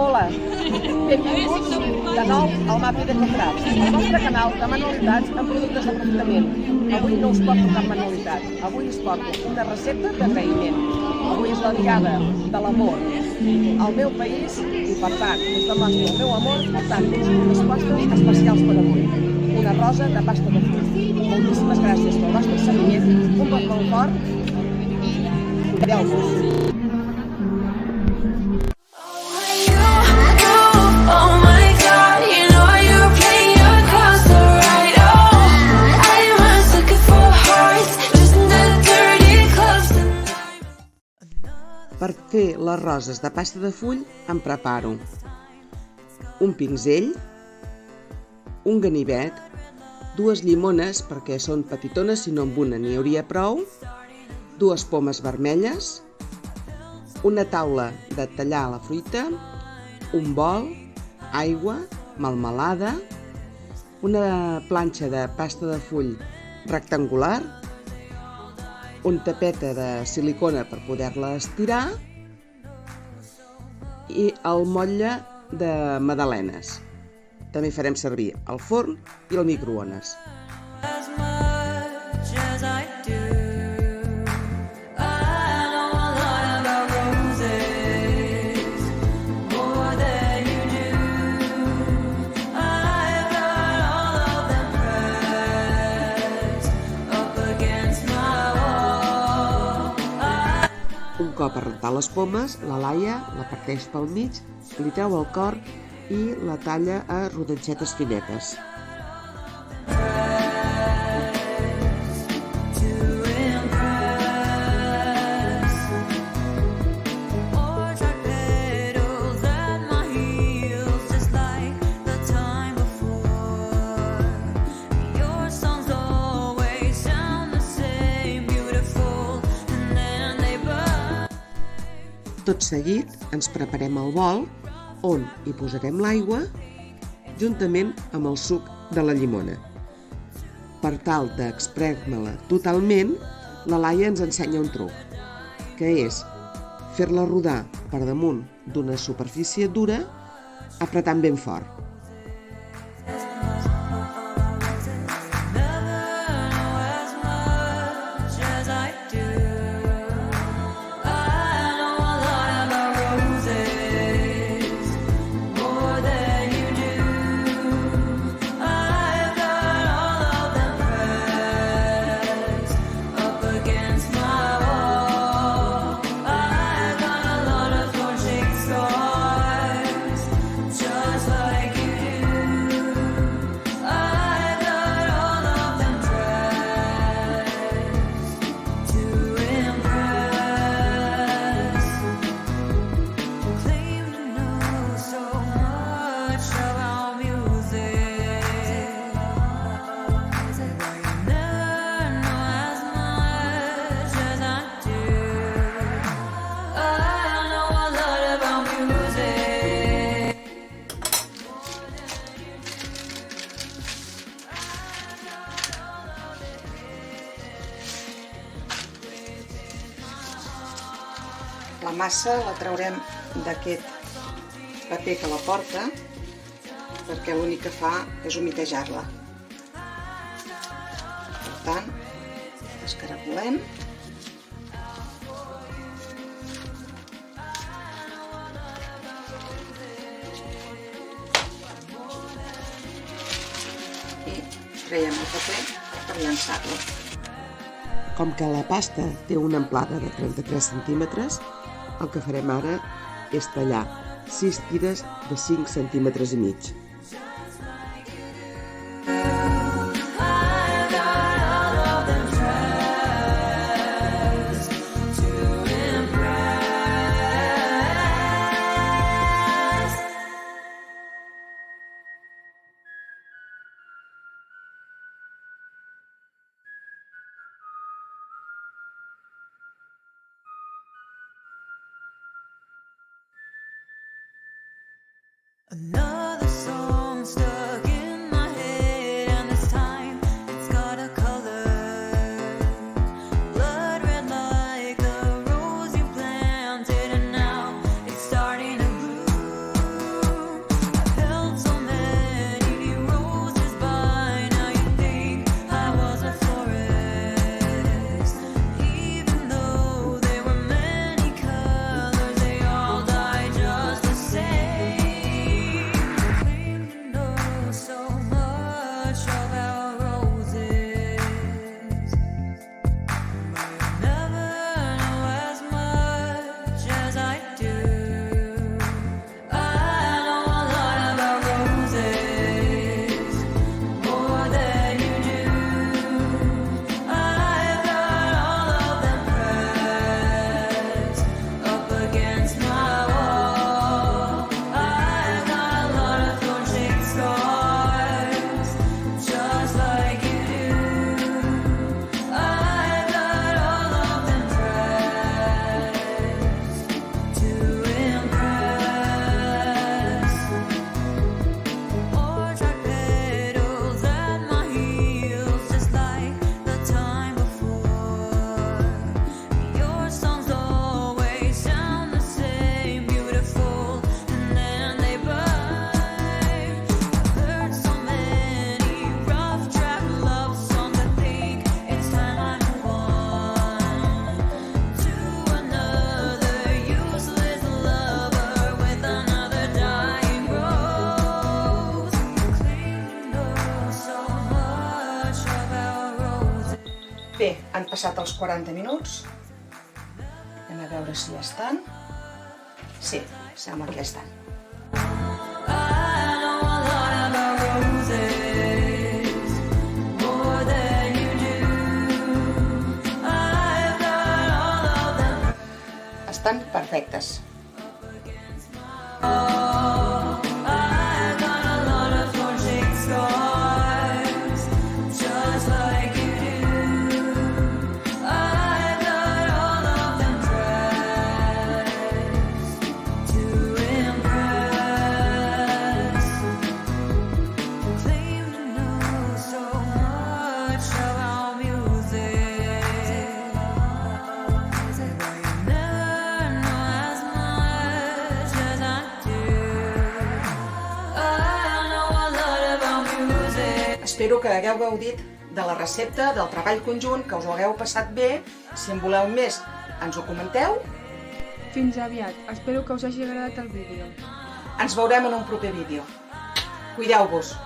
Hola, benvinguts de nou al Mapi de Comprats, el nostre canal de manualitats amb productes d'aprofitament. Avui no us porto cap manualitat, avui us porto una recepta d'agraïment. Avui és la diada de l'amor al meu país i, per tant, us demostro el meu amor portant-vos unes postres especials per avui. Una rosa de pasta de full. Moltíssimes gràcies pel vostre seguiment, un cop molt fort i cuideu-vos. Per fer les roses de pasta de full em preparo un pinzell, un ganivet, 2 llimones perquè són petitones, si no amb una n'hi hauria prou, 2 pomes vermelles, una taula de tallar la fruita, un bol, aigua, melmelada, una planxa de pasta de full rectangular, un tapeta de silicona per poder-la estirar i el motlle de magdalenes. També farem servir el forn i el microones. Un cop a rentar les pomes, la Laia la parteix pel mig, li treu el cor i la talla a rodanxetes finetes. Tot seguit ens preparem el bol on hi posarem l'aigua juntament amb el suc de la llimona. Per tal d'exprèmer-la totalment, la Laia ens ensenya un truc, que és fer-la rodar per damunt d'una superfície dura apretant ben fort. La massa la traurem d'aquest paper que la porta perquè l'únic que fa és humitejar-la. Per tant, escaracolem i traiem el paper per llançar-lo. Com que la pasta té una amplada de 33 centímetres, el que farem ara és tallar 6 tires de 5 centímetres i mig. Another song stuck in my head, and this time it's got a color. Blood red like the rose you planted, and now it's starting to bloom. against my wall. I've got a lot of thorn-shaped scars, just like you do. I've got all of them dressed to impress. Or track pedals at my heels, just like the time before. Your songs always sound the same, beautiful, and then they bite. I've heard so many rough track love songs, I think it's time I move on to another useless lover with another dying rose. You claim to know so much about roses. Bé, han passat els 40 minuts. Anem a veure si ja estan. Sí, sembla que ja estan. I know a lot about roses, more than you do. I've got all of them. Estan perfectes. I've got a lot of thorn-shaped scars, just like you do. I've got all of them dressed to impress. Claim to know so much about music, but you never know as much as I do. I know a lot about music. Espero que hagueu gaudit de la recepta, del treball conjunt, que us ho hagueu passat bé. Si en voleu més, ens ho comenteu. Fins aviat, espero que us hagi agradat el vídeo. Ens veurem en un proper vídeo. Cuideu-vos.